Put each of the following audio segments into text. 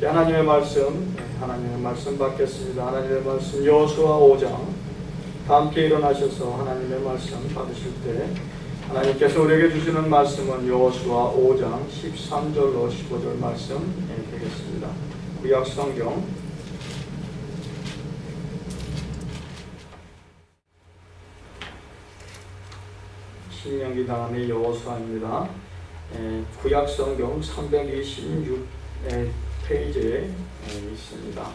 하나님의 말씀 받겠습니다. 하나님의 말씀 여호수아 5장 다 함께 일어나셔서 하나님의 말씀 받으실 때 하나님께서 우리에게 주시는 말씀은 여호수아 5장 13절로 15절 말씀 되겠습니다. 구약성경 신명기 다음에 여호수아입니다. 구약성경 326 페이지에 있습니다.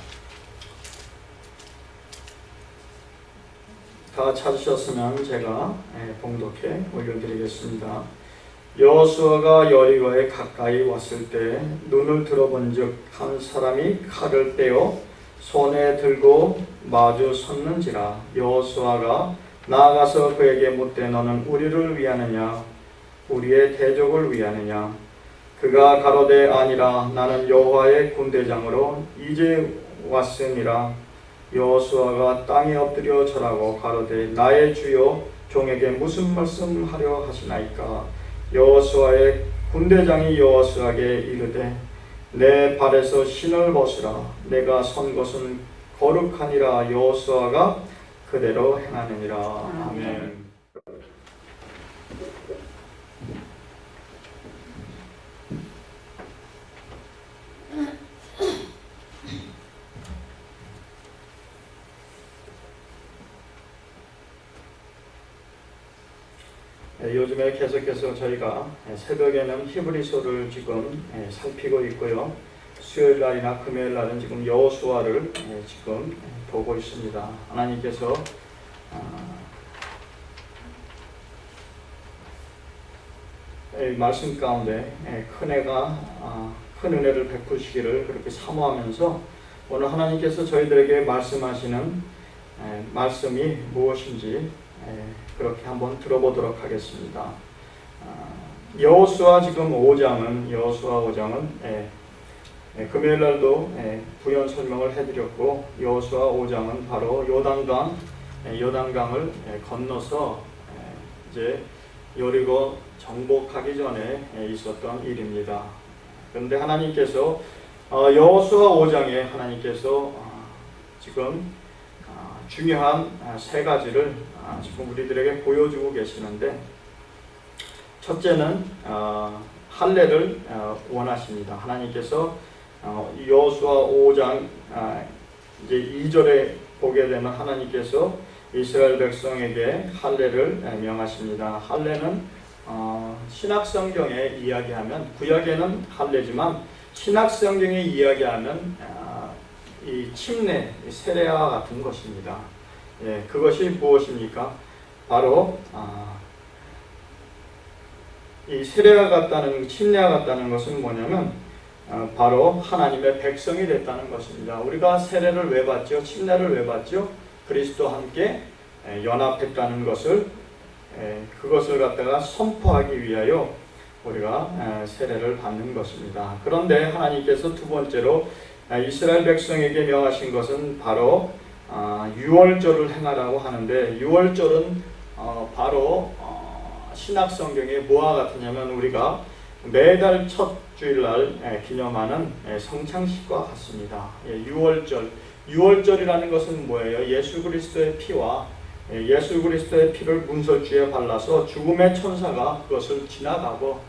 다 찾으셨으면 제가 봉독해 올려드리겠습니다. 여호수아가 여리고에 가까이 왔을 때 눈을 들어본즉 한 사람이 칼을 떼어 손에 들고 마주 섰는지라. 여호수아가 나아가서 그에게 묻되 너는 우리를 위하느냐 우리의 대적을 위하느냐. 그가 가로되 아니라 나는 여호와의 군대장으로 이제 왔음이라. 여호수아가 땅에 엎드려 절하고 가로되 나의 주여 종에게 무슨 말씀하려 하시나이까. 여호수아의 군대장이 여호수아에게 이르되 내 발에서 신을 벗으라. 내가 선 것은 거룩하니라. 여호수아가 그대로 행하느니라. 아멘. 요즘에 계속해서 저희가 새벽에는 히브리서를 지금 살피고 있고요. 수요일 날이나 금요일 날은 지금 여호수아를 지금 보고 있습니다. 하나님께서 말씀 가운데 큰 은혜를 베푸시기를 그렇게 사모하면서 오늘 하나님께서 저희들에게 말씀하시는 말씀이 무엇인지 그렇게 한번 들어보도록 하겠습니다. 여호수아 지금 5장은 금요일 날도 부연 설명을 해드렸고 여호수아 5장은 바로 요단강을 건너서 이제 여리고 정복하기 전에 있었던 일입니다. 그런데 하나님께서 여호수아 5장에 하나님께서 지금 중요한 세 가지를 지금 우리들에게 보여주고 계시는데, 첫째는 할례를 원하십니다. 하나님께서 여호수아 5장 이제 2절에 보게 되면 하나님께서 이스라엘 백성에게 할례를 명하십니다. 할례는 신약성경에 이야기하면, 구약에는 할례지만 신약성경에 이야기하면 이 침례, 세례와 같은 것입니다. 그것이 무엇입니까? 바로 이 세례와 같다는, 침례와 같다는 것은 뭐냐면 바로 하나님의 백성이 됐다는 것입니다. 우리가 세례를 왜 받죠? 침례를 왜 받죠? 그리스도와 함께 연합했다는 것을, 그것을 갖다가 선포하기 위하여 우리가 세례를 받는 것입니다. 그런데 하나님께서 두 번째로 이스라엘 백성에게 명하신 것은 바로 유월절을 행하라고 하는데, 유월절은 바로 신약성경에 뭐와 같으냐면 우리가 매달 첫 주일날 기념하는 성창식과 같습니다. 유월절이라는 것은 뭐예요? 예수 그리스도의 피와 예수 그리스도의 피를 문설주에 발라서 죽음의 천사가 그것을 지나가고,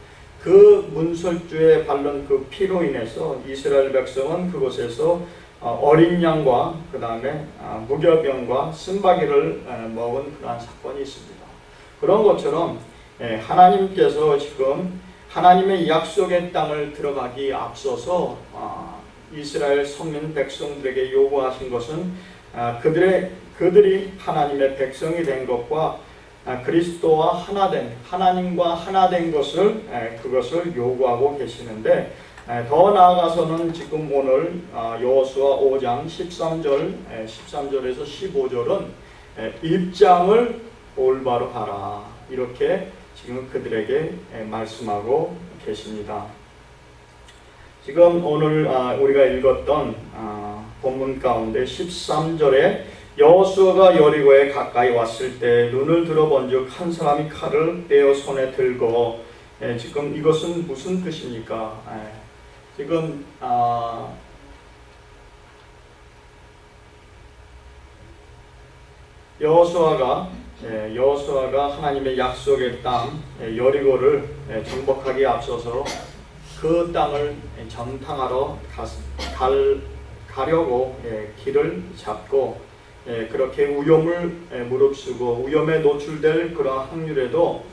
그 문설주에 바른 그 피로 인해서 이스라엘 백성은 그곳에서 어린 양과 그 다음에 무교병과 쓴바귀를 먹은 그러한 사건이 있습니다. 그런 것처럼 하나님께서 지금 하나님의 약속의 땅을 들어가기 앞서서 이스라엘 선민 백성들에게 요구하신 것은 그들이 하나님의 백성이 된 것과 그리스도와 하나된, 하나님과 하나된 것을, 그것을 요구하고 계시는데, 더 나아가서는 지금 오늘 여호수아 5장 13절에서 15절은 입장을 올바로 하라, 이렇게 지금 그들에게 말씀하고 계십니다. 지금 오늘 우리가 읽었던 본문 가운데 13절에 여호수아가 여리고에 가까이 왔을 때 눈을 들어본즉 한 사람이 칼을 떼어 손에 들고, 지금 이것은 무슨 뜻입니까? 지금 여호수아가 하나님의 약속의 땅 여리고를 정복하기에 앞서서 그 땅을 정탐하러 가려고 길을 잡고 그렇게 위험을 무릅쓰고 위험에 노출될 그런 확률에도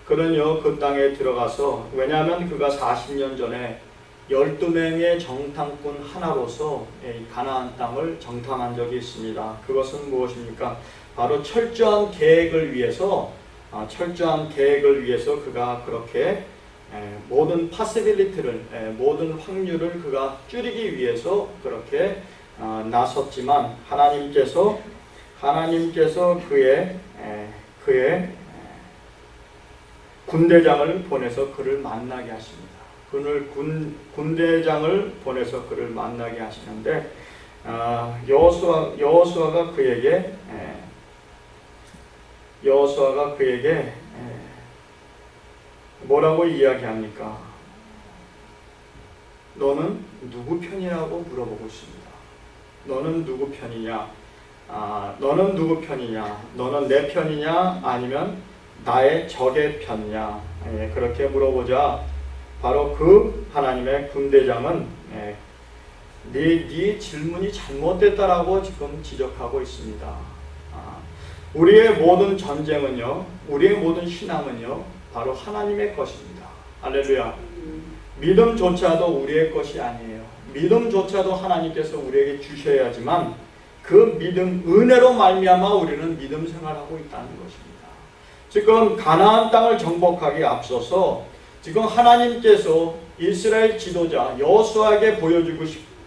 그는요 그 땅에 들어가서, 왜냐하면 그가 40년 전에 12명의 정탐꾼 하나로서 가나안 땅을 정탐한 적이 있습니다. 그것은 무엇입니까? 바로 철저한 계획을 위해서 그가 그렇게 모든 파시빌리티를, 모든 확률을 그가 줄이기 위해서 그렇게 나섰지만 하나님께서 그의 군대장을 보내서 그를 만나게 하십니다. 군대장을 보내서 그를 만나게 하시는데 여호수아가 그에게 뭐라고 이야기합니까? 너는 누구 편이라고 물어보고 있습니다. 너는 누구 편이냐? 너는 누구 편이냐? 너는 내 편이냐? 아니면 나의 적의 편이냐? 그렇게 물어보자 바로 그 하나님의 군대장은 네 질문이 잘못됐다라고 지금 지적하고 있습니다. 우리의 모든 전쟁은요, 우리의 모든 신앙은요, 바로 하나님의 것입니다. 할렐루야. 믿음조차도 우리의 것이 아니에요. 믿음조차도 하나님께서 우리에게 주셔야지만 그 믿음, 은혜로 말미암아 우리는 믿음 생활하고 있다는 것입니다. 지금 가나안 땅을 정복하기에 앞서서 지금 하나님께서 이스라엘 지도자 여호수아에게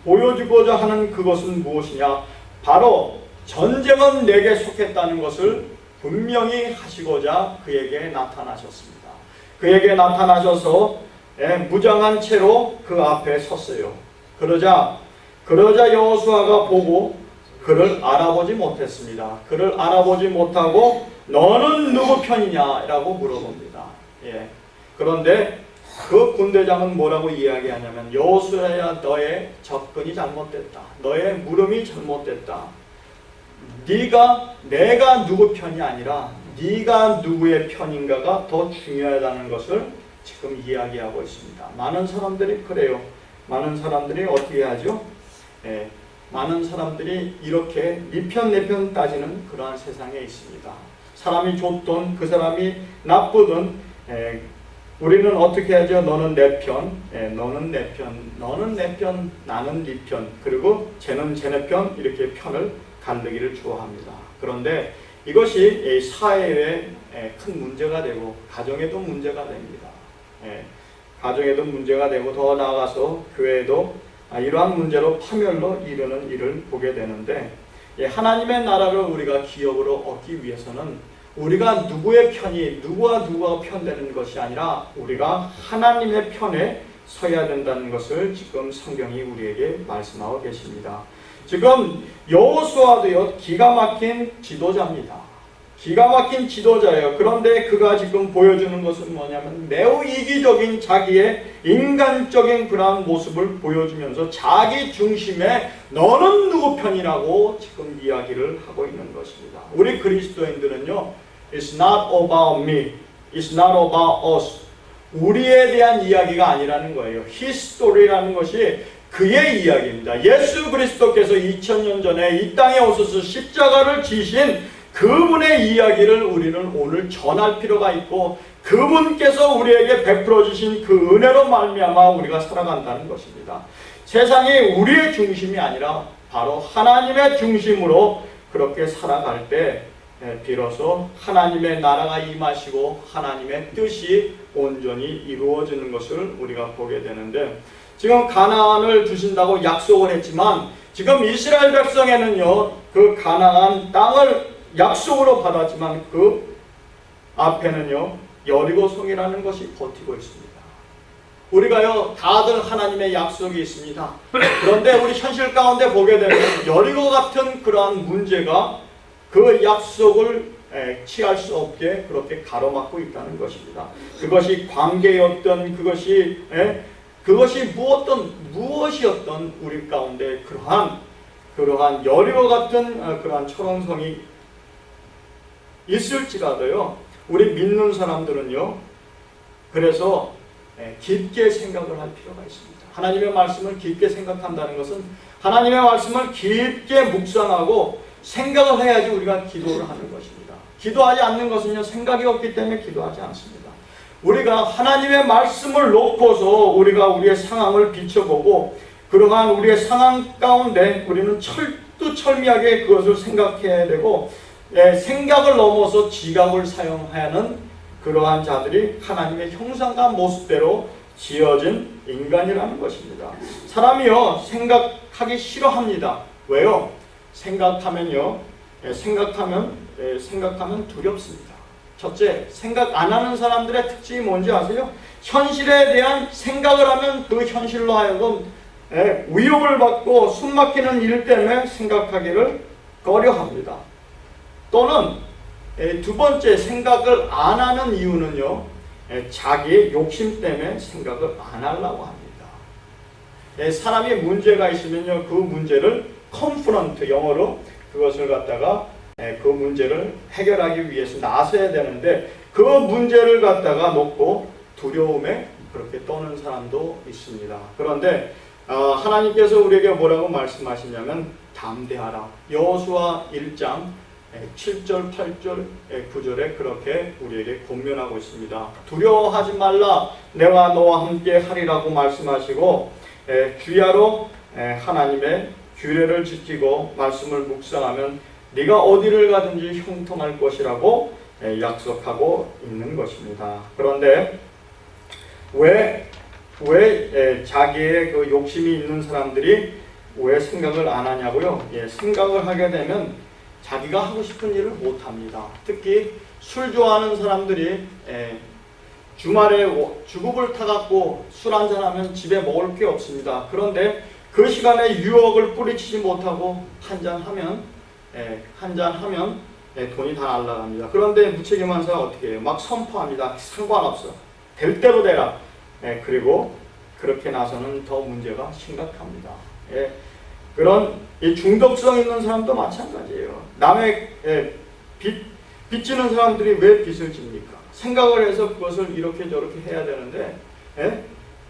보여주고자 하는 그것은 무엇이냐? 바로 전쟁은 내게 속했다는 것을 분명히 하시고자 그에게 나타나셨습니다. 그에게 나타나셔서 무장한 채로 그 앞에 섰어요. 그러자 여호수아가 보고 그를 알아보지 못했습니다. 그를 알아보지 못하고 너는 누구 편이냐라고 물어봅니다. 그런데 그 군대장은 뭐라고 이야기하냐면, 여호수아야, 너의 접근이 잘못됐다. 너의 물음이 잘못됐다. 내가 누구 편이 아니라 네가 누구의 편인가가 더 중요하다는 것을 지금 이야기하고 있습니다. 많은 사람들이 그래요. 많은 사람들이 어떻게 하죠? 많은 사람들이 이렇게 네 편 내 편 따지는 그러한 세상에 있습니다. 사람이 좋든 그 사람이 나쁘든 우리는 어떻게 하죠? 너는 내 편, 너는 내 편, 너는 내 편, 나는 네 편, 그리고 쟤는 쟤네 편, 이렇게 편을 가르기를 좋아합니다. 그런데 이것이 사회에 큰 문제가 되고 가정에도 문제가 됩니다. 가정에도 문제가 되고 더 나아가서 교회에도 이러한 문제로 파멸로 이르는 일을 보게 되는데, 하나님의 나라를 우리가 기업으로 얻기 위해서는 우리가 누구의 편이 누구와 편되는 것이 아니라 우리가 하나님의 편에 서야 된다는 것을 지금 성경이 우리에게 말씀하고 계십니다. 지금 여호수아도요, 기가 막힌 지도자입니다. 기가 막힌 지도자예요. 그런데 그가 지금 보여주는 것은 뭐냐면 매우 이기적인 자기의 인간적인 그러한 모습을 보여주면서 자기 중심에 너는 누구 편이라고 지금 이야기를 하고 있는 것입니다. 우리 그리스도인들은요, It's not about me, It's not about us. 우리에 대한 이야기가 아니라는 거예요. His story라는 것이 그의 이야기입니다. 예수 그리스도께서 2000년 전에 이 땅에 오셔서 십자가를 지신 그분의 이야기를 우리는 오늘 전할 필요가 있고, 그분께서 우리에게 베풀어 주신 그 은혜로 말미암아 우리가 살아간다는 것입니다. 세상이 우리의 중심이 아니라 바로 하나님의 중심으로 그렇게 살아갈 때 비로소 하나님의 나라가 임하시고 하나님의 뜻이 온전히 이루어지는 것을 우리가 보게 되는데, 지금 가나안을 주신다고 약속을 했지만 지금 이스라엘 백성에는요, 그 가나안 땅을 약속으로 받았지만 그 앞에는요, 여리고성이라는 것이 버티고 있습니다. 우리가요, 다들 하나님의 약속이 있습니다. 그런데 우리 현실 가운데 보게 되면 여리고 같은 그러한 문제가 그 약속을 취할 수 없게 그렇게 가로막고 있다는 것입니다. 그것이 관계였던 그것이 무엇이었던 우리 가운데 그러한 여리고 같은 그러한 초롱성이 있을지라도요, 우리 믿는 사람들은요, 그래서 깊게 생각을 할 필요가 있습니다. 하나님의 말씀을 깊게 생각한다는 것은 하나님의 말씀을 깊게 묵상하고 생각을 해야지 우리가 기도를 하는 것입니다. 기도하지 않는 것은요, 생각이 없기 때문에 기도하지 않습니다. 우리가 하나님의 말씀을 놓고서 우리가 우리의 상황을 비춰보고 그러한 우리의 상황 가운데 우리는 철두철미하게 그것을 생각해야 되고, 생각을 넘어서 지각을 사용하는 그러한 자들이 하나님의 형상과 모습대로 지어진 인간이라는 것입니다. 사람이요, 생각하기 싫어합니다. 왜요? 생각하면 두렵습니다. 첫째, 생각 안 하는 사람들의 특징이 뭔지 아세요? 현실에 대한 생각을 하면 그 현실로 하여금 위협을 받고 숨막히는 일 때문에 생각하기를 꺼려합니다. 또는 두 번째, 생각을 안 하는 이유는요, 자기의 욕심 때문에 생각을 안 하려고 합니다. 사람이 문제가 있으면요, 그 문제를 confront, 영어로 그것을 갖다가 그 문제를 해결하기 위해서 나서야 되는데 그 문제를 갖다가 놓고 두려움에 그렇게 떠는 사람도 있습니다. 그런데 하나님께서 우리에게 뭐라고 말씀하시냐면 담대하라. 여호수아 1장 7절, 8절, 9절에 그렇게 우리에게 권면하고 있습니다. 두려워하지 말라. 내가 너와 함께 하리라고 말씀하시고, 주야로 하나님의 규례를 지키고 말씀을 묵상하면 네가 어디를 가든지 형통할 것이라고 약속하고 있는 것입니다. 그런데 왜 자기의 그 욕심이 있는 사람들이 왜 생각을 안 하냐고요? 생각을 하게 되면 자기가 하고 싶은 일을 못 합니다. 특히 술 좋아하는 사람들이 주말에 주급을 타갖고 술 한잔하면 집에 먹을 게 없습니다. 그런데 그 시간에 유혹을 뿌리치지 못하고 한잔하면 돈이 다 날아갑니다. 그런데 무책임한 사람 어떻게 해요? 막 선포합니다. 상관없어. 될 대로 되라. 그리고 그렇게 나서는 더 문제가 심각합니다. 그런 이 중독성 있는 사람도 마찬가지예요. 남의 빚지는 사람들이 왜 빚을 집니까? 생각을 해서 그것을 이렇게 저렇게 해야 되는데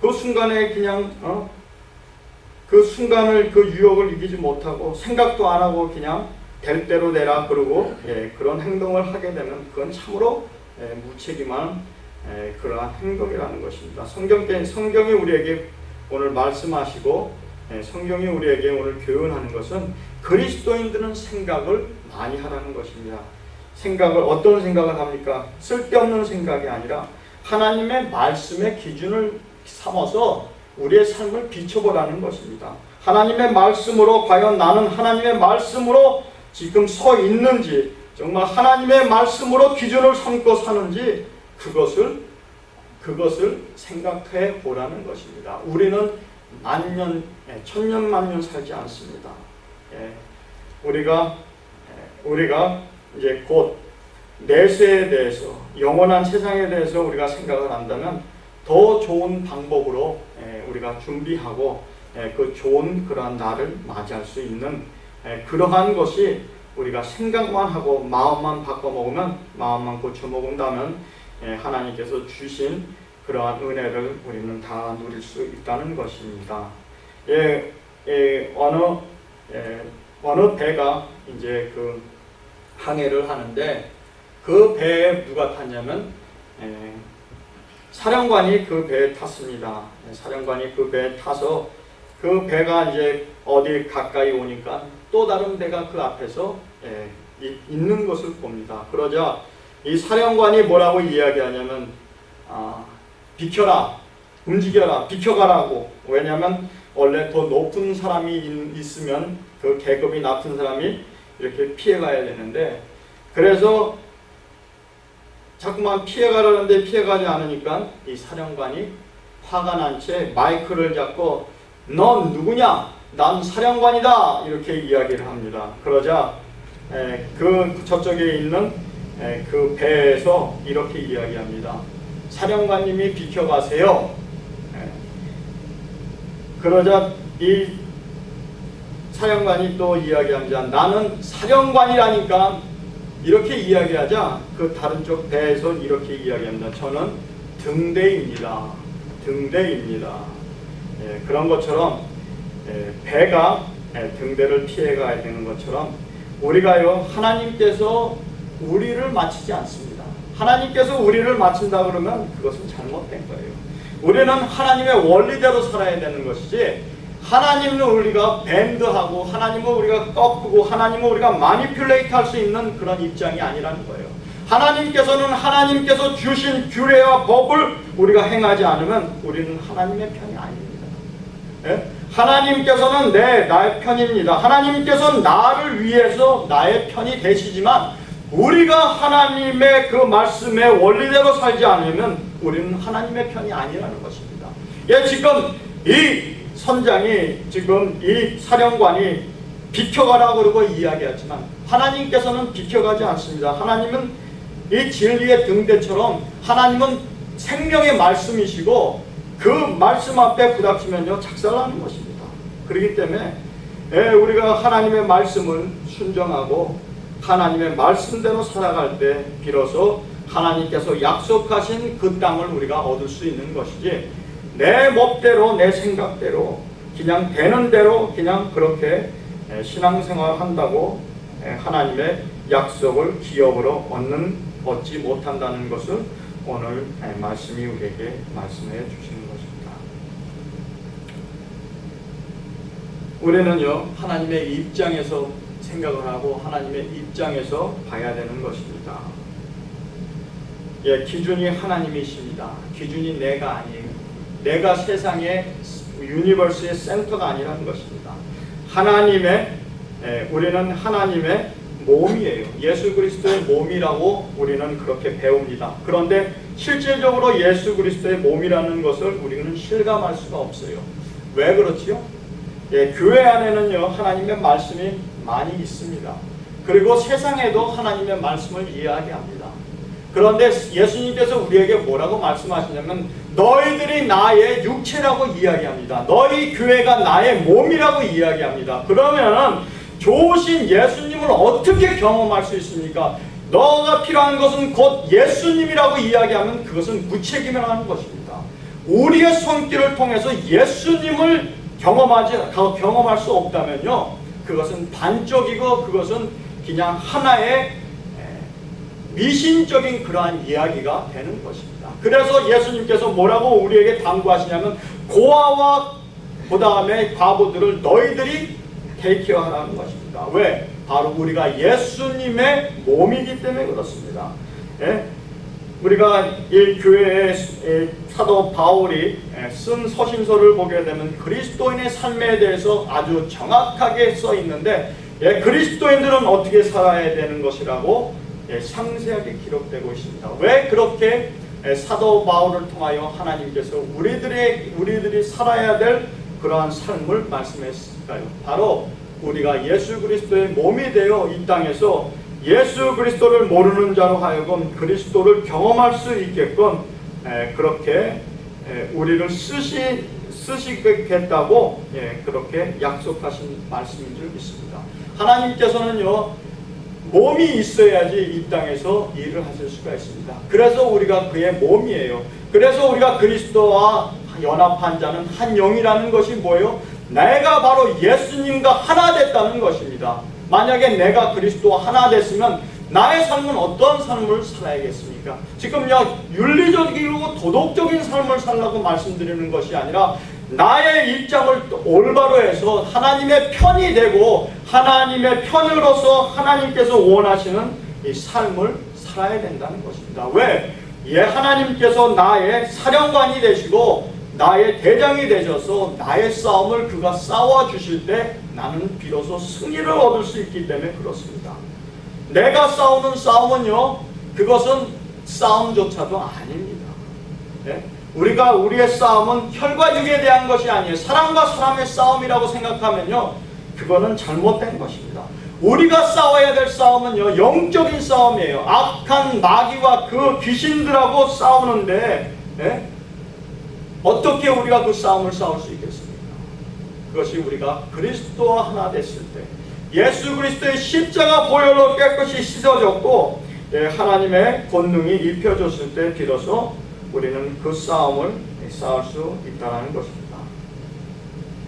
그 순간에 그냥 그 순간을 그 유혹을 이기지 못하고 생각도 안 하고 그냥 될 대로 되라 그러고 그런 행동을 하게 되면 그건 참으로 무책임한 그러한 행동이라는 것입니다. 성경이 우리에게 오늘 말씀하시고 성경이 우리에게 오늘 교훈하는 것은 그리스도인들은 생각을 많이 하라는 것입니다. 어떤 생각을 합니까? 쓸데없는 생각이 아니라 하나님의 말씀의 기준을 삼아서 우리의 삶을 비춰보라는 것입니다. 하나님의 말씀으로 과연 나는 하나님의 말씀으로 지금 서 있는지, 정말 하나님의 말씀으로 기준을 삼고 사는지 그것을 생각해 보라는 것입니다. 우리는 천년 만년 살지 않습니다. 우리가 이제 곧 내세에 대해서, 영원한 세상에 대해서 우리가 생각을 한다면 더 좋은 방법으로 우리가 준비하고 그 좋은 그러한 날을 맞이할 수 있는 그러한 것이 우리가 생각만 하고 마음만 바꿔먹으면, 마음만 고쳐먹은다면 하나님께서 주신 그러한 은혜를 우리는 다 누릴 수 있다는 것입니다. 어느 배가 이제 그 항해를 하는데 그 배에 누가 탔냐면 사령관이 그 배에 탔습니다. 사령관이 그 배에 타서 그 배가 이제 어디 가까이 오니까 또 다른 배가 그 앞에서 있는 것을 봅니다. 그러자 이 사령관이 뭐라고 이야기하냐면 비켜라, 움직여라, 비켜가라고. 왜냐하면 원래 더 높은 사람이 있으면 그 계급이 낮은 사람이 이렇게 피해가야 되는데, 그래서 자꾸만 피해가려는데 피해가지 않으니까 이 사령관이 화가 난 채 마이크를 잡고 넌 누구냐? 난 사령관이다. 이렇게 이야기를 합니다. 그러자 그 저쪽에 있는 그 배에서 이렇게 이야기합니다. 사령관님이 비켜가세요. 그러자 이 사령관이 또 이야기합니다. 나는 사령관이라니까 이렇게 이야기하자 그 다른 쪽 배에선 이렇게 이야기합니다. 저는 등대입니다. 등대입니다. 예, 그런 것처럼 배가 등대를 피해가야 되는 것처럼 우리가요, 하나님께서 우리를 마치지 않습니다. 하나님께서 우리를 마친다 그러면 그것은 잘못된 거예요. 우리는 하나님의 원리대로 살아야 되는 것이지, 하나님은 우리가 밴드하고 하나님은 우리가 꺾고 하나님은 우리가 마니퓰레이트 할 수 있는 그런 입장이 아니라는 거예요. 하나님께서는 하나님께서 주신 규례와 법을 우리가 행하지 않으면 우리는 하나님의 편이 아닙니다. 예? 하나님께서는 나의 편입니다. 하나님께서는 나를 위해서 나의 편이 되시지만 우리가 하나님의 그 말씀의 원리대로 살지 않으면 우리는 하나님의 편이 아니라는 것입니다. 예, 지금 이 선장이, 지금 이 사령관이 비켜가라 그러고 이야기하지만 하나님께서는 비켜가지 않습니다. 하나님은 이 진리의 등대처럼 하나님은 생명의 말씀이시고 그 말씀 앞에 부닥치면요, 작살나는 것입니다. 그렇기 때문에 우리가 하나님의 말씀을 순종하고 하나님의 말씀대로 살아갈 때 비로소 하나님께서 약속하신 그 땅을 우리가 얻을 수 있는 것이지, 내 멋대로 내 생각대로 그냥 되는 대로 그냥 그렇게 신앙생활 한다고 하나님의 약속을 기업으로 얻지 못한다는 것을 오늘 말씀이 우리에게 말씀해 주시는 것입니다. 우리는요, 하나님의 입장에서 생각을 하고 하나님의 입장에서 봐야 되는 것입니다. 예, 기준이 하나님이십니다. 기준이 내가 아니에요. 내가 세상의 유니버스의 센터가 아니라는 것입니다. 우리는 하나님의 몸이에요. 예수 그리스도의 몸이라고 우리는 그렇게 배웁니다. 그런데 실질적으로 예수 그리스도의 몸이라는 것을 우리는 실감할 수가 없어요. 왜 그렇지요? 예, 교회 안에는요, 하나님의 말씀이 많이 있습니다. 그리고 세상에도 하나님의 말씀을 이야기합니다. 그런데 예수님께서 우리에게 뭐라고 말씀하시냐면 너희들이 나의 육체라고 이야기합니다. 너희 교회가 나의 몸이라고 이야기합니다. 그러면 좋으신 예수님을 어떻게 경험할 수 있습니까? 너가 필요한 것은 곧 예수님이라고 이야기하면 그것은 무책임이라는 것입니다. 우리의 손길을 통해서 예수님을 경험할 수 없다면요, 그것은 반쪽이고 그것은 그냥 하나의 미신적인 그러한 이야기가 되는 것입니다. 그래서 예수님께서 뭐라고 우리에게 당부하시냐면 고아와 그 다음에 과부들을 너희들이 테이크하라는 것입니다. 왜? 바로 우리가 예수님의 몸이기 때문에 그렇습니다. 예? 우리가 이 교회의 사도 바울이 쓴 서신서를 보게 되면 그리스도인의 삶에 대해서 아주 정확하게 써 있는데, 그리스도인들은 어떻게 살아야 되는 것이라고 상세하게 기록되고 있습니다. 왜 그렇게 사도 바울을 통하여 하나님께서 우리들이 살아야 될 그러한 삶을 말씀했을까요? 바로 우리가 예수 그리스도의 몸이 되어 이 땅에서 예수 그리스도를 모르는 자로 하여금 그리스도를 경험할 수 있게끔 그렇게 우리를 쓰시겠다고 그렇게 약속하신 말씀인 줄 믿습니다. 하나님께서는요, 몸이 있어야지 이 땅에서 일을 하실 수가 있습니다. 그래서 우리가 그의 몸이에요. 그래서 우리가 그리스도와 연합한 자는 한 영이라는 것이 뭐예요? 내가 바로 예수님과 하나 됐다는 것입니다. 만약에 내가 그리스도와 하나 됐으면 나의 삶은 어떤 삶을 살아야겠습니까? 지금요, 윤리적이고 도덕적인 삶을 살라고 말씀드리는 것이 아니라 나의 입장을 올바로 해서 하나님의 편이 되고 하나님의 편으로서 하나님께서 원하시는 이 삶을 살아야 된다는 것입니다. 왜? 하나님께서 나의 사령관이 되시고 나의 대장이 되셔서 나의 싸움을 그가 싸워주실 때 나는 비로소 승리를 얻을 수 있기 때문에 그렇습니다. 내가 싸우는 싸움은요, 그것은 싸움조차도 아닙니다. 우리의 싸움은 혈과 육에 대한 것이 아니에요. 사람과 사람의 싸움이라고 생각하면요, 그거는 잘못된 것입니다. 우리가 싸워야 될 싸움은요, 영적인 싸움이에요. 악한 마귀와 그 귀신들하고 싸우는데 어떻게 우리가 그 싸움을 싸울 수 있겠습니까? 그것이 우리가 그리스도와 하나 됐을 때, 예수 그리스도의 십자가 보혈로 깨끗이 씻어졌고 하나님의 권능이 입혀졌을 때 비로소 우리는 그 싸움을 싸울 수 있다는 것입니다.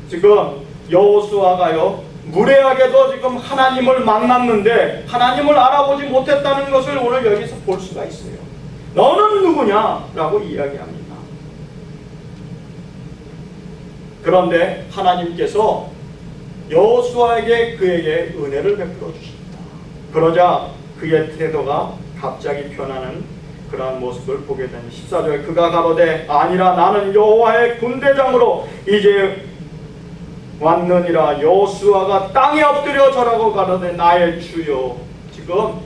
지금 여호수아가요 무례하게도 지금 하나님을 만났는데 하나님을 알아보지 못했다는 것을 오늘 여기서 볼 수가 있어요. 너는 누구냐라고 이야기합니다. 그런데 하나님께서 여호수아에게 그에게 은혜를 베풀어 주십니다. 그러자 그의 태도가 갑자기 변하는 그러한 모습을 보게 되니 14절에 그가 가로되 아니라 나는 여호와의 군대장으로 이제 왔느니라. 여호수아가 땅에 엎드려 절하고 가로되 나의 주여. 지금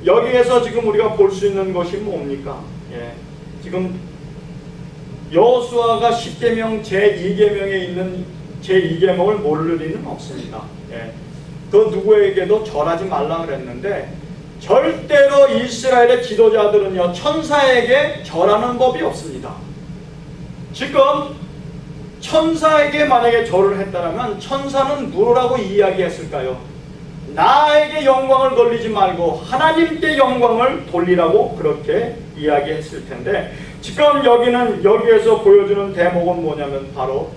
여기에서 지금 우리가 볼 수 있는 것이 뭡니까? 지금 여호수아가 10계명 제2계명에 있는 제2계명을 모를 리는 없습니다. 그 누구에게도 절하지 말라 그랬는데 절대로 이스라엘의 지도자들은요 천사에게 절하는 법이 없습니다. 지금 천사에게 만약에 절을 했다면 천사는 뭐라고 이야기했을까요? 나에게 영광을 돌리지 말고 하나님께 영광을 돌리라고 그렇게 이야기했을 텐데 지금 여기에서 보여주는 대목은 뭐냐면 바로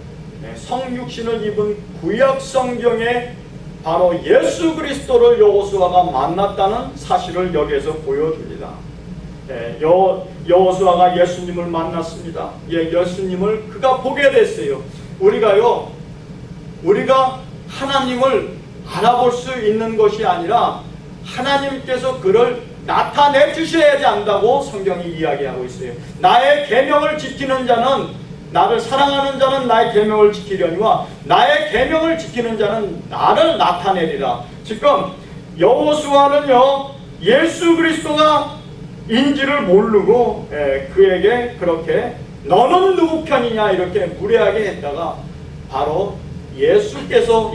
성육신을 입은 구약 성경에 바로 예수 그리스도를 여호수아가 만났다는 사실을 여기에서 보여줍니다. 여호수아가 예수님을 만났습니다. 예수님을 그가 보게 됐어요. 우리가 하나님을 알아볼 수 있는 것이 아니라 하나님께서 그를 나타내 주셔야지 안다고 성경이 이야기하고 있어요. 나의 계명을 지키는 자는 나를 사랑하는 자는 나의 계명을 지키려니와 나의 계명을 지키는 자는 나를 나타내리라. 지금 여호수아는요 예수 그리스도가 인지를 모르고 그에게 그렇게 너는 누구 편이냐 이렇게 무례하게 했다가 바로 예수님께서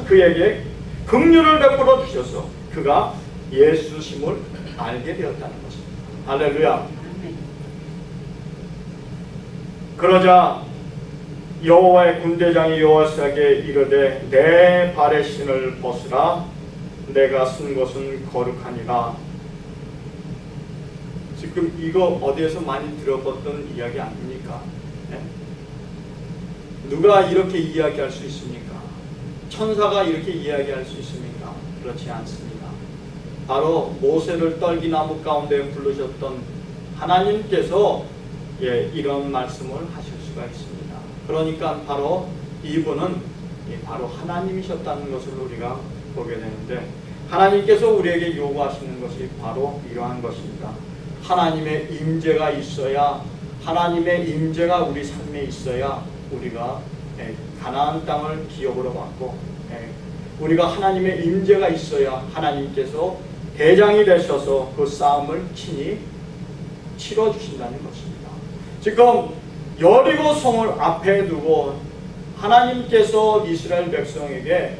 그에게 긍휼을 베풀어 주셔서 그가 예수심을 알게 되었다는 것입니다. 할렐루야. 그러자 여호와의 군대장이 여호수아에게 이르되 내 발의 신을 벗으라. 내가 쓴 것은 거룩하니라. 지금 이거 어디에서 많이 들어봤던 이야기 아닙니까? 누가 이렇게 이야기할 수 있습니까? 천사가 이렇게 이야기할 수 있습니까? 그렇지 않습니다. 바로 모세를 떨기나무 가운데 부르셨던 하나님께서 이런 말씀을 하실 수가 있습니다. 그러니까 바로 이분은 바로 하나님이셨다는 것을 우리가 보게 되는데 하나님께서 우리에게 요구하시는 것이 바로 이러한 것입니다. 하나님의 임재가 있어야 하나님의 임재가 우리 삶에 있어야 우리가 가나안 땅을 기업으로 받고 우리가 하나님의 임재가 있어야 하나님께서 대장이 되셔서 그 싸움을 친히 치러주신다는 것입니다. 지금 여리고 성을 앞에 두고 하나님께서 이스라엘 백성에게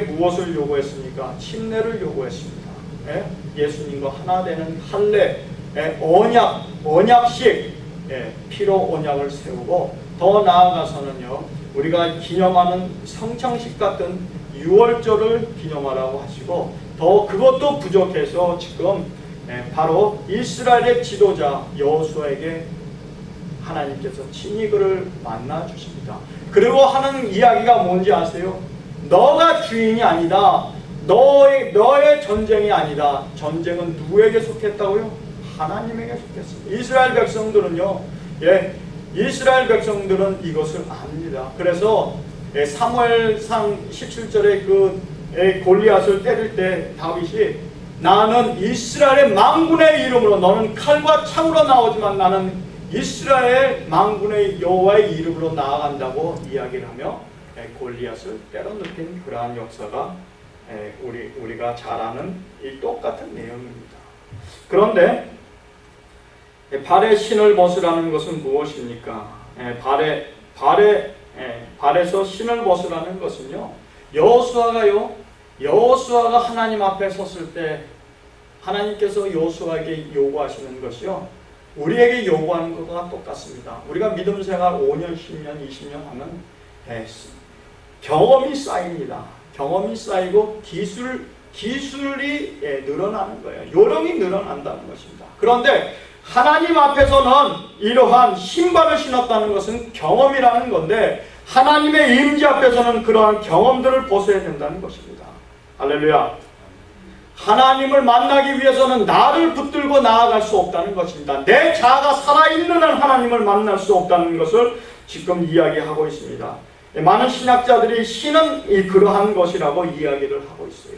무엇을 요구했습니까? 침례를 요구했습니다. 예수님과 하나 되는 할례, 언약식, 피로 언약을 세우고 더 나아가서는요 우리가 기념하는 성창식 같은 유월절을 기념하라고 하시고 더 그것도 부족해서 지금 바로 이스라엘의 지도자 여호수아에게 하나님께서 친히 그를 만나 주십니다. 그리고 하는 이야기가 뭔지 아세요? 너가 주인이 아니다. 너의 전쟁이 아니다. 전쟁은 누구에게 속했다고요? 하나님에게 속했습니다. 이스라엘 백성들은 이것을 압니다. 그래서 사무엘상 17절에 그 골리앗을 때릴 때 다윗이 나는 이스라엘의 만군의 이름으로 너는 칼과 창으로 나오지만 나는 이스라엘 만군의 여호와의 이름으로 나아간다고 이야기를 하며 골리앗을 때려 눕힌 그러한 역사가 우리가 잘 아는 이 똑같은 내용입니다. 그런데 발의 신을 벗으라는 것은 무엇입니까? 발에서 신을 벗으라는 것은요 여호수아가 하나님 앞에 섰을 때 하나님께서 여호수아에게 요구하시는 것이요 우리에게 요구하는 것과 똑같습니다. 우리가 믿음 생활 5년, 10년, 20년 하면 경험이 쌓입니다. 경험이 쌓이고 기술이 늘어나는 거예요. 요령이 늘어난다는 것입니다. 그런데 하나님 앞에서는 이러한 신발을 신었다는 것은 경험이라는 건데, 하나님의 임재 앞에서는 그러한 경험들을 벗어야 된다는 것입니다. 할렐루야. 하나님을 만나기 위해서는 나를 붙들고 나아갈 수 없다는 것입니다. 내 자아가 살아있는 한 하나님을 만날 수 없다는 것을 지금 이야기하고 있습니다. 많은 신학자들이 신은 그러한 것이라고 이야기를 하고 있어요.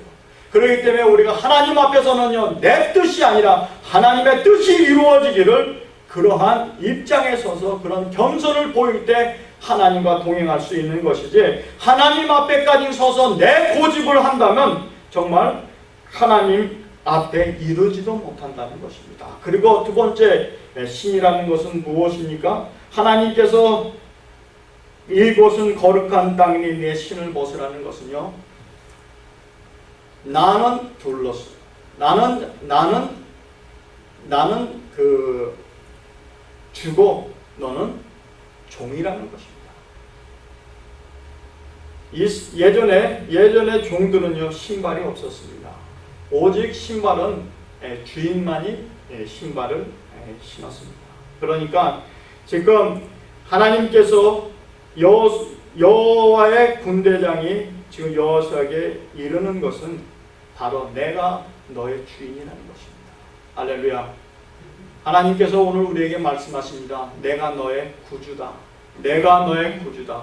그렇기 때문에 우리가 하나님 앞에서는요, 내 뜻이 아니라 하나님의 뜻이 이루어지기를, 그러한 입장에 서서 그런 겸손을 보일 때 하나님과 동행할 수 있는 것이지, 하나님 앞에까지 서서 내 고집을 한다면 정말 하나님 앞에 이르지도 못한다는 것입니다. 그리고 두 번째, 신이라는 것은 무엇입니까? 하나님께서 이곳은 거룩한 땅이니 내 신을 벗으라는 것은요, 나는 둘러서 나는 주고 너는 종이라는 것입니다. 예전에 종들은요, 신발이 없었습니다. 오직 신발은 주인만이 신발을 신었습니다. 그러니까 지금 하나님께서 여호와의 군대장이 지금 여호수아에게 이르는 것은 바로 내가 너의 주인이라는 것입니다. 할렐루야. 하나님께서 오늘 우리에게 말씀하십니다. 내가 너의 구주다. 내가 너의 구주다.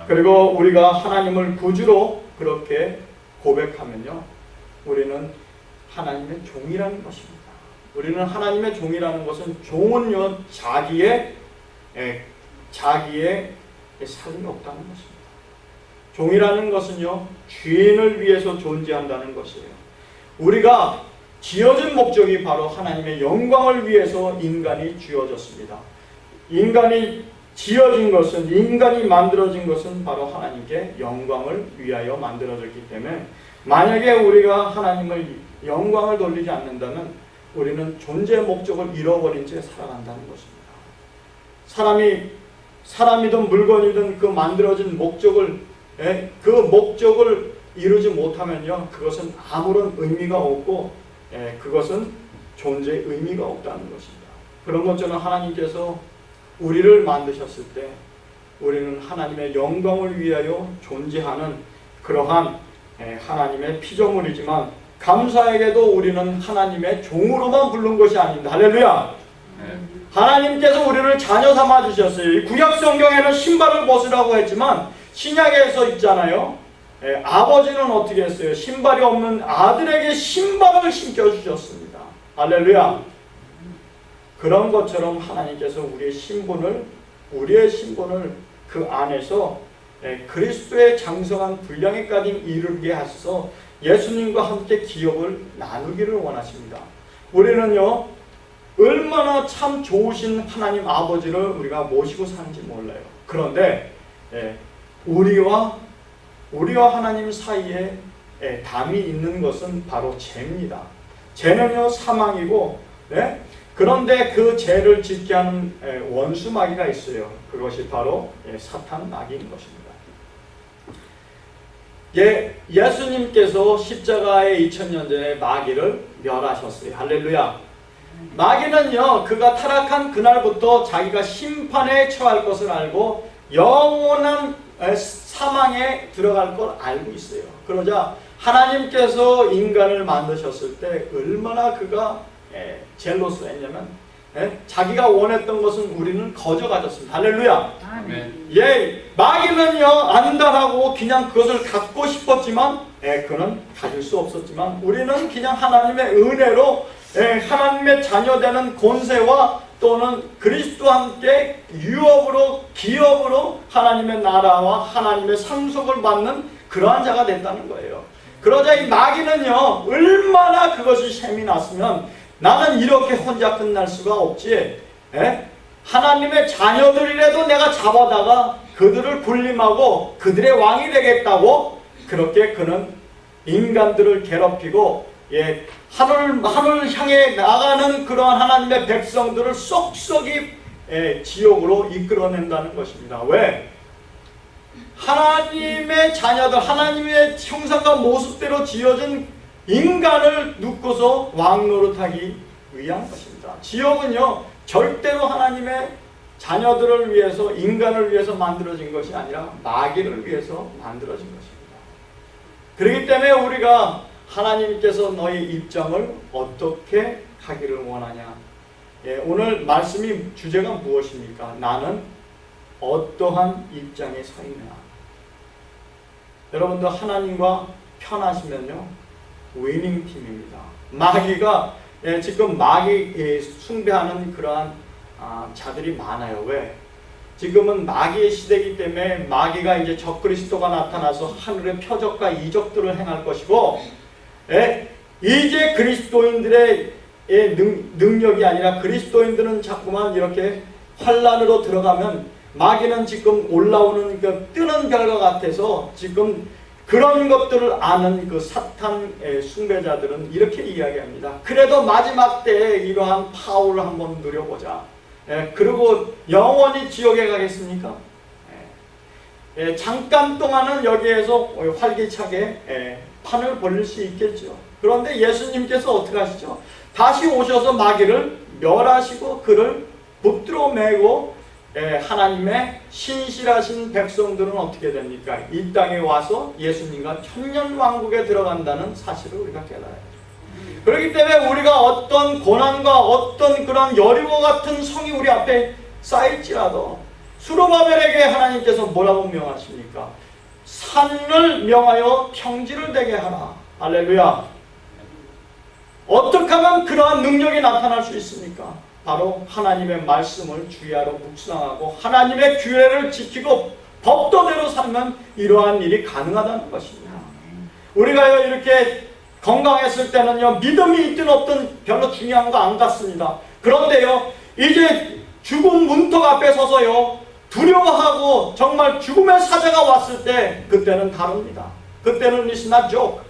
그리고 우리가 하나님을 구주로 그렇게 고백하면요, 우리는 하나님의 종이라는 것입니다. 우리는 하나님의 종이라는 것은, 종은요, 자기의 삶이 없다는 것입니다. 종이라는 것은요, 주인을 위해서 존재한다는 것이에요. 우리가 지어진 목적이 바로 하나님의 영광을 위해서 인간이 지어졌습니다. 인간이 지어진 것은, 인간이 만들어진 것은 바로 하나님께 영광을 위하여 만들어졌기 때문에, 만약에 우리가 하나님을 영광을 돌리지 않는다면 우리는 존재의 목적을 잃어버린 채 살아간다는 것입니다. 사람이든 물건이든 그 만들어진 목적을, 그 목적을 이루지 못하면요, 그것은 아무런 의미가 없고, 그것은 존재의 의미가 없다는 것입니다. 그런 것처럼 하나님께서 우리를 만드셨을 때 우리는 하나님의 영광을 위하여 존재하는 그러한 하나님의 피조물이지만, 감사하게도 우리는 하나님의 종으로만 부른 것이 아닙니다. 할렐루야. 하나님께서 우리를 자녀 삼아 주셨어요. 구약 성경에는 신발을 벗으라고 했지만, 신약에서 있잖아요, 아버지는 어떻게 했어요? 신발이 없는 아들에게 신발을 신겨주셨습니다. 할렐루야. 그런 것처럼 하나님께서 우리의 신분을 그 안에서 그리스도의 장성한 분량에까지 이르게 하셔서 예수님과 함께 기업을 나누기를 원하십니다. 우리는요, 얼마나 참 좋으신 하나님 아버지를 우리가 모시고 사는지 몰라요. 그런데 우리와 하나님 사이에 담이 있는 것은 바로 죄입니다. 죄는요, 사망이고, 그런데 그 죄를 짓게 하는 원수 마귀가 있어요. 그것이 바로 사탄 마귀인 것입니다. 예수님께서 십자가에 2000년 전에 마귀를 멸하셨어요. 할렐루야. 마귀는요, 그가 타락한 그날부터 자기가 심판에 처할 것을 알고 영원한 사망에 들어갈 걸 알고 있어요. 그러자 하나님께서 인간을 만드셨을 때 얼마나 그가 젤로스했냐면, 자기가 원했던 것은 우리는 거저 가졌습니다. 할렐루야. 아멘. 마귀는요, 안달하고 그냥 그것을 갖고 싶었지만, 그는 가질 수 없었지만, 우리는 그냥 하나님의 은혜로 하나님의 자녀되는 권세와 또는 그리스도와 함께 유업으로, 기업으로 하나님의 나라와 하나님의 상속을 받는 그러한 자가 됐다는 거예요. 그러자 이 마귀는요, 얼마나 그것이 셈이 났으면, 나는 이렇게 혼자 끝날 수가 없지, 하나님의 자녀들이라도 내가 잡아다가 그들을 군림하고 그들의 왕이 되겠다고, 그렇게 그는 인간들을 괴롭히고, 하늘을 향해 나가는 그러한 하나님의 백성들을 쏙쏙이 지옥으로 이끌어낸다는 것입니다. 왜? 하나님의 자녀들, 하나님의 형상과 모습대로 지어진 인간을 놓고서 왕노릇하기 위한 것입니다. 지옥은요, 절대로 하나님의 자녀들을 위해서, 인간을 위해서 만들어진 것이 아니라 마귀를 위해서 만들어진 것입니다. 그렇기 때문에 우리가 하나님께서 너희 입장을 어떻게 하기를 원하냐. 오늘 말씀이 주제가 무엇입니까? 나는 어떠한 입장에 서 있느냐. 여러분도 하나님과 편하시면요, 위닝팀입니다. 마귀가 지금 마귀 숭배하는 그러한 자들이 많아요. 왜? 지금은 마귀의 시대이기 때문에 마귀가 이제 적그리스도가 나타나서 하늘의 표적과 이적들을 행할 것이고, 이제 그리스도인들의 능력이 아니라 그리스도인들은 자꾸만 이렇게 환란으로 들어가면 마귀는 지금 올라오는 그 뜨는 별과 같아서 지금 그런 것들을 아는 그 사탄 숭배자들은 이렇게 이야기합니다. 그래도 마지막 때에 이러한 파워를 한번 누려보자. 그리고 영원히 지옥에 가겠습니까? 잠깐 동안은 여기에서 활기차게 판을 벌릴 수 있겠죠. 그런데 예수님께서 어떻게 하시죠? 다시 오셔서 마귀를 멸하시고 그를 붙들어 매고 하나님의 신실하신 백성들은 어떻게 됩니까? 이 땅에 와서 예수님과 천년왕국에 들어간다는 사실을 우리가 깨달아야 돼요. 그렇기 때문에 우리가 어떤 고난과 어떤 그런 여리고 같은 성이 우리 앞에 쌓일지라도 수르바벨에게 하나님께서 뭐라고 명하십니까? 산을 명하여 평지를 되게 하라. 할렐루야. 어떻게 하면 그러한 능력이 나타날 수 있습니까? 바로 하나님의 말씀을 주야로 묵상하고 하나님의 규례를 지키고 법도대로 살면 이러한 일이 가능하다는 것입니다. 우리가 이렇게 건강했을 때는요, 믿음이 있든 없든 별로 중요한 거 안 같습니다. 그런데요, 이제 죽음 문턱 앞에 서서요, 두려워하고 정말 죽음의 사자가 왔을 때 그때는 다릅니다. 그때는 it's not joke.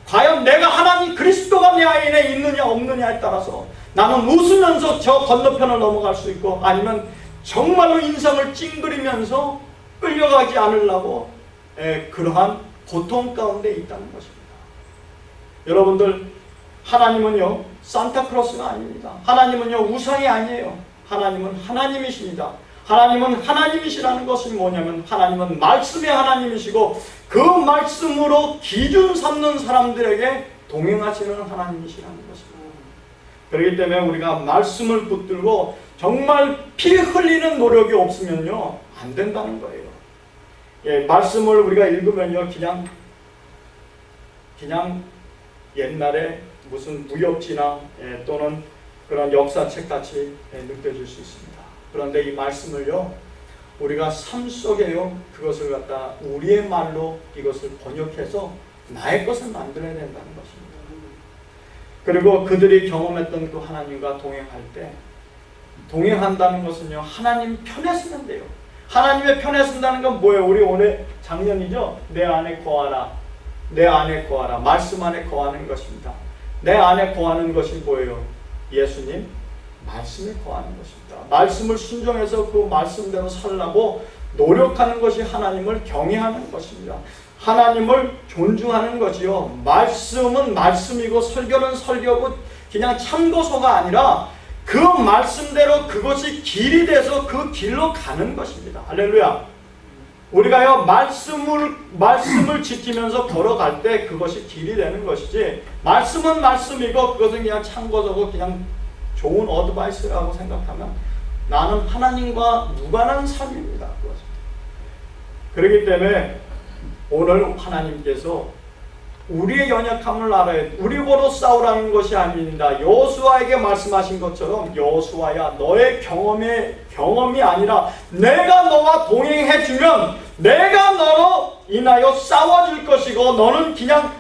과연 내가 하나님 그리스도가 내 안에 있느냐 없느냐에 따라서 나는 웃으면서 저 건너편을 넘어갈 수 있고, 아니면 정말로 인생을 찡그리면서 끌려가지 않으려고 그러한 고통 가운데 있다는 것입니다. 여러분들, 하나님은요 산타크로스가 아닙니다. 하나님은요 우상이 아니에요. 하나님은 하나님이십니다. 하나님은 하나님이시라는 것이 뭐냐면 하나님은 말씀의 하나님이시고 그 말씀으로 기준 삼는 사람들에게 동행하시는 하나님이시라는 것입니다. 그렇기 때문에 우리가 말씀을 붙들고 정말 피 흘리는 노력이 없으면요 안 된다는 거예요. 말씀을 우리가 읽으면요 그냥 옛날에 무슨 무협지나 또는 그런 역사책 같이 느껴질 수 있습니다. 그런데 이 말씀을요 우리가 삶 속에요 그것을 갖다 우리의 말로 이것을 번역해서 나의 것을 만들어야 된다는 것입니다. 그리고 그들이 경험했던 그 하나님과 동행할 때, 동행한다는 것은요 하나님 편에 서면 돼요. 하나님의 편에 선다는 건 뭐예요? 우리 올해 작년이죠? 내 안에 거하라. 내 안에 거하라. 말씀 안에 거하는 것입니다. 내 안에 거하는 것이 뭐예요? 예수님 말씀에 거하는 것입니다. 말씀을 순종해서 그 말씀대로 살라고 노력하는 것이 하나님을 경외하는 것입니다. 하나님을 존중하는 것이요. 말씀은 말씀이고 설교는 설교고 그냥 참고서가 아니라 그 말씀대로 그것이 길이 돼서 그 길로 가는 것입니다. 할렐루야. 우리가요 말씀을 지키면서 걸어갈 때 그것이 길이 되는 것이지, 말씀은 말씀이고 그것은 그냥 참고서고 그냥 좋은 어드바이스라고 생각하면 나는 하나님과 무관한 삶입니다. 그렇기 때문에 오늘 하나님께서 우리의 연약함을 알아야 돼. 우리 보러 싸우라는 것이 아닙니다. 여호수아에게 말씀하신 것처럼 여호수아야 너의 경험이 아니라 내가 너와 동행해주면 내가 너로 인하여 싸워줄 것이고 너는 그냥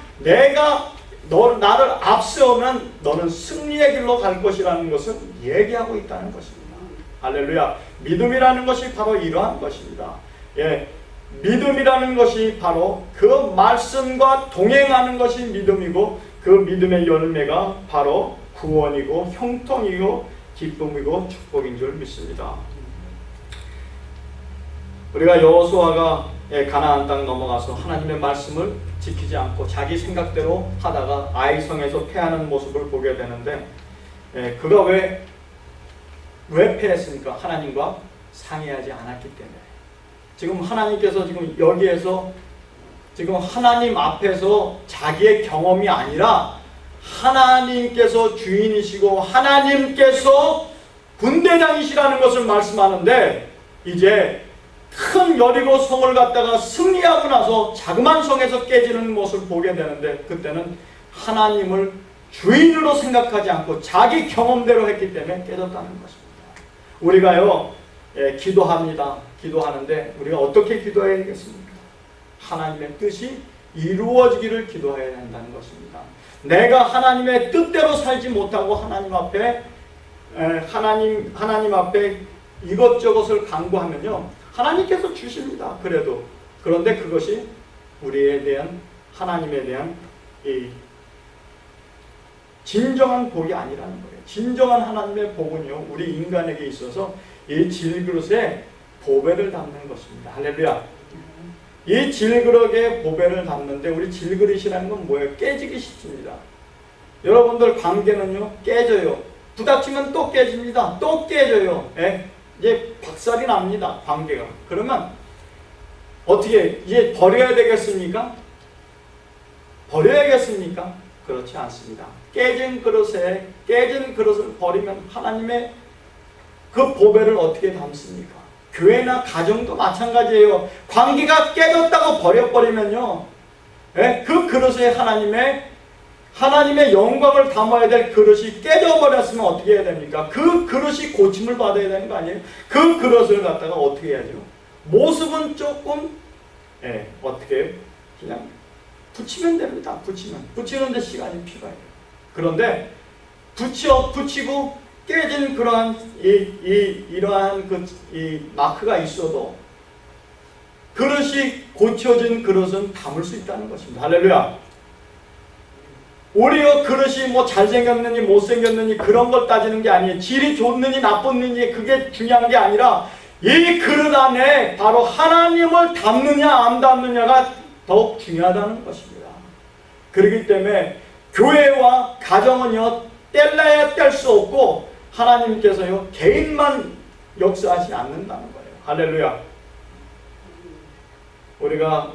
나를 앞세우면 너는 승리의 길로 갈 것이라는 것을 얘기하고 있다는 것입니다. 할렐루야. 믿음이라는 것이 바로 이러한 것입니다. 믿음이라는 것이 바로 그 말씀과 동행하는 것이 믿음이고 그 믿음의 열매가 바로 구원이고 형통이고 기쁨이고 축복인 줄 믿습니다. 우리가 여호수아가 가나안 땅 넘어가서 하나님의 말씀을 지키지 않고 자기 생각대로 하다가 아이성에서 패하는 모습을 보게 되는데, 그가 왜 패했습니까? 하나님과 상의하지 않았기 때문에. 지금 하나님께서 지금 여기에서 지금 하나님 앞에서 자기의 경험이 아니라 하나님께서 주인이시고 하나님께서 군대장이시라는 것을 말씀하는데, 이제 큰 여리고 성을 갖다가 승리하고 나서 자그마한 성에서 깨지는 모습을 보게 되는데, 그때는 하나님을 주인으로 생각하지 않고 자기 경험대로 했기 때문에 깨졌다는 것입니다. 우리가요, 기도합니다. 기도하는데 우리가 어떻게 기도해야 되겠습니까? 하나님의 뜻이 이루어지기를 기도해야 한다는 것입니다. 내가 하나님의 뜻대로 살지 못하고 하나님 앞에 이것저것을 간구하면요, 하나님께서 주십니다. 그런데 그것이 우리에 대한, 하나님에 대한 이 진정한 복이 아니라는 거예요. 진정한 하나님의 복은요, 우리 인간에게 있어서 이 질그릇에 보배를 담는 것입니다. 할렐루야. 이 질그릇에 보배를 담는데, 우리 질그릇이라는 건 뭐예요? 깨지기 쉽습니다. 여러분들 관계는요, 깨져요. 부닥치면 또 깨집니다. 또 깨져요. 이제 박살이 납니다. 관계가. 그러면 어떻게 이제 버려야 되겠습니까? 버려야겠습니까? 그렇지 않습니다. 깨진 그릇을 버리면 하나님의 그 보배를 어떻게 담습니까? 교회나 가정도 마찬가지예요. 관계가 깨졌다고 버려버리면요, 그 그릇에 하나님의 영광을 담아야 될 그릇이 깨져버렸으면 어떻게 해야 됩니까? 그 그릇이 고침을 받아야 되는 거 아니에요? 그 그릇을 갖다가 어떻게 해야죠? 모습은 조금 어떻게 그냥 붙이면 됩니다. 붙이는데 시간이 필요해요. 그런데 붙이고 깨진 그러한 이러한 이 마크가 있어도 그릇이 고쳐진 그릇은 담을 수 있다는 것입니다. 할렐루야. 우리의 그릇이 뭐 잘생겼느니 못생겼느니 그런 걸 따지는 게 아니에요. 질이 좋느니 나쁘느니 그게 중요한 게 아니라 이 그릇 안에 바로 하나님을 담느냐 안 담느냐가 더욱 중요하다는 것입니다. 그렇기 때문에 교회와 가정은요, 뗄래야 뗄 수 없고 하나님께서요, 개인만 역사하지 않는다는 거예요. 할렐루야. 우리가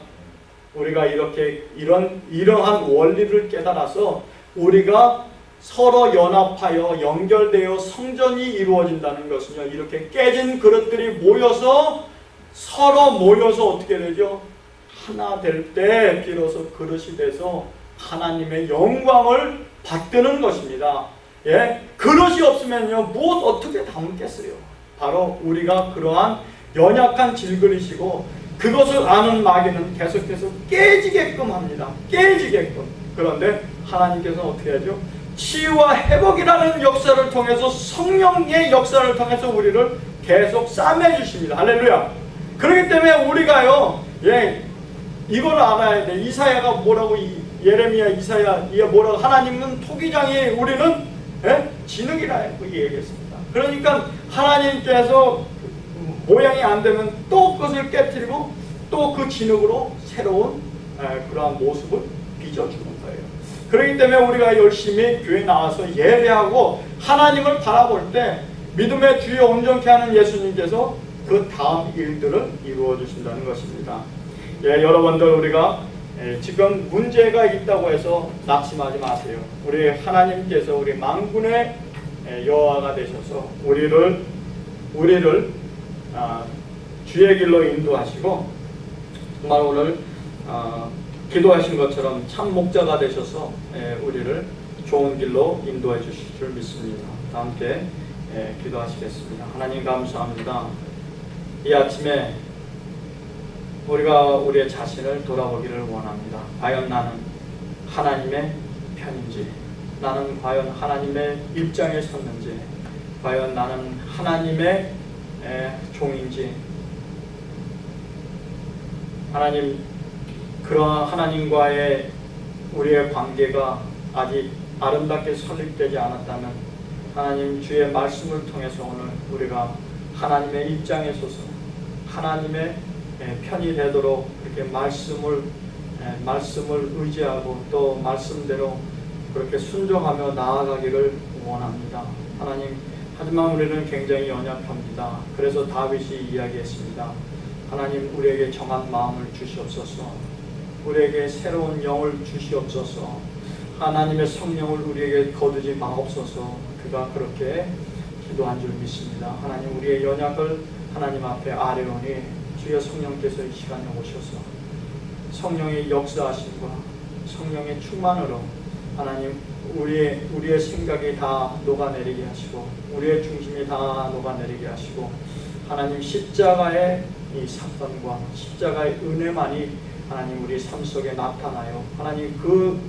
이러한 원리를 깨달아서 우리가 서로 연합하여 연결되어 성전이 이루어진다는 것은요, 이렇게 깨진 그릇들이 서로 모여서 어떻게 되죠? 하나 될 때 비로소 그릇이 돼서 하나님의 영광을 받드는 것입니다. 그릇이 없으면요, 어떻게 담겠어요? 바로 우리가 그러한 연약한 질그릇이고, 그것을 아는 마귀는 계속해서 깨지게끔 합니다. 깨지게끔. 그런데 하나님께서 어떻게 하죠? 치유와 회복이라는 역사를 통해서, 성령의 역사를 통해서 우리를 계속 싸매 주십니다. 할렐루야. 그렇기 때문에 우리가요, 이걸 알아야 돼. 이사야가 뭐라고, 예레미야, 이사야, 이게 뭐라고, 하나님은 토기장이, 우리는 진흙이라고 얘기했습니다. 그러니까 하나님께서 모양이 안 되면 또 그것을 깨뜨리고 또 그 진흙으로 새로운 그러한 모습을 빚어주는 거예요. 그렇기 때문에 우리가 열심히 교회 나와서 예배하고 하나님을 바라볼 때 믿음의 주여 온전케 하는 예수님께서 그 다음 일들을 이루어 주신다는 것입니다. 여러분들, 우리가 지금 문제가 있다고 해서 낙심하지 마세요. 우리 하나님께서 우리 만군의 여호와가 되셔서 우리를 주의 길로 인도하시고, 정말 오늘 기도하신 것처럼 참 목자가 되셔서 우리를 좋은 길로 인도해 주실 줄 믿습니다. 다 함께 기도하시겠습니다. 하나님 감사합니다. 이 아침에 우리가 우리의 자신을 돌아보기를 원합니다. 과연 나는 하나님의 편인지, 나는 과연 하나님의 입장에 섰는지, 과연 나는 하나님의 종인지. 하나님, 그러한 하나님과의 우리의 관계가 아직 아름답게 설립되지 않았다면 하나님 주의 말씀을 통해서 오늘 우리가 하나님의 입장에 서서 하나님의 편이 되도록 그렇게 말씀을 의지하고 또 말씀대로 그렇게 순종하며 나아가기를 원합니다. 하나님, 하지만 우리는 굉장히 연약합니다. 그래서 다윗이 이야기했습니다. 하나님, 우리에게 정한 마음을 주시옵소서. 우리에게 새로운 영을 주시옵소서. 하나님의 성령을 우리에게 거두지 마옵소서. 그가 그렇게 기도한 줄 믿습니다. 하나님, 우리의 연약을 하나님 앞에 아뢰오니 주여 성령께서 이 시간에 오셔서 성령의 역사하심과 성령의 충만으로 하나님 우리의 생각이 다 녹아내리게 하시고 우리의 중심이 다 녹아내리게 하시고 하나님 십자가의 이 사건과 십자가의 은혜만이 하나님 우리 삶 속에 나타나요. 하나님 그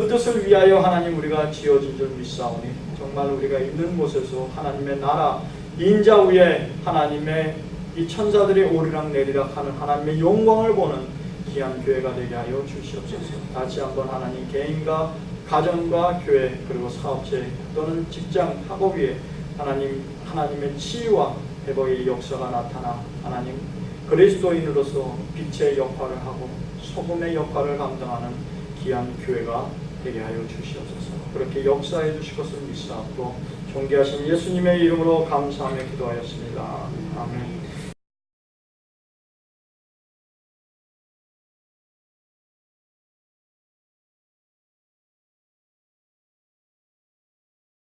뜻을 위하여 하나님 우리가 지어진 줄 믿사오니 정말 우리가 있는 곳에서 하나님의 나라 인자 위에 하나님의 이 천사들이 오르락 내리락 하는 하나님의 영광을 보는 귀한 교회가 되게 하여 주시옵소서. 다시 한번 하나님 개인과 가정과 교회 그리고 사업체 또는 직장 학업위에 하나님의 치유와 회복의 역사가 나타나 하나님 그리스도인으로서 빛의 역할을 하고 소금의 역할을 감당하는 귀한 교회가 되게 하여 주시옵소서. 그렇게 역사해 주실 것을 믿사옵고 존귀하신 예수님의 이름으로 감사하며 기도하였습니다. 아멘.